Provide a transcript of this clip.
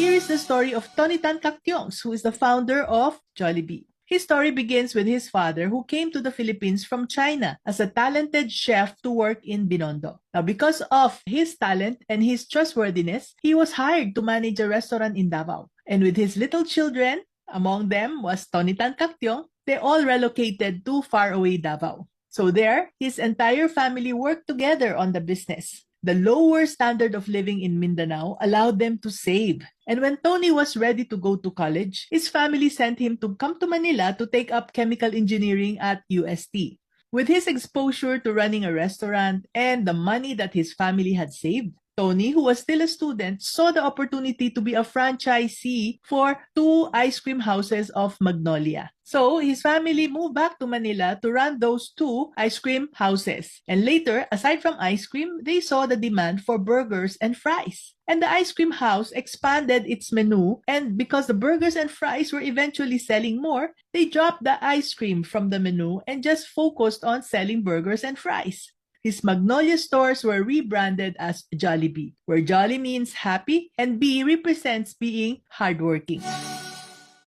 Here is the story of Tony Tan Caktiong, who is the founder of Jollibee. His story begins with his father, who came to the Philippines from China as a talented chef to work in Binondo. Now, because of his talent and his trustworthiness, he was hired to manage a restaurant in Davao. And with his little children, among them was Tony Tan Caktiong, they all relocated to faraway Davao. So there, his entire family worked together on the business. The lower standard of living in Mindanao allowed them to save. And when Tony was ready to go to college, his family sent him to come to Manila to take up chemical engineering at UST. With his exposure to running a restaurant and the money that his family had saved, Tony, who was still a student, saw the opportunity to be a franchisee for 2 ice cream houses of Magnolia. So his family moved back to Manila to run those 2 ice cream houses. And later, aside from ice cream, they saw the demand for burgers and fries. And the ice cream house expanded its menu, and because the burgers and fries were eventually selling more, they dropped the ice cream from the menu and just focused on selling burgers and fries. His Magnolia stores were rebranded as Jollibee, where Jolly means happy and B represents being hardworking.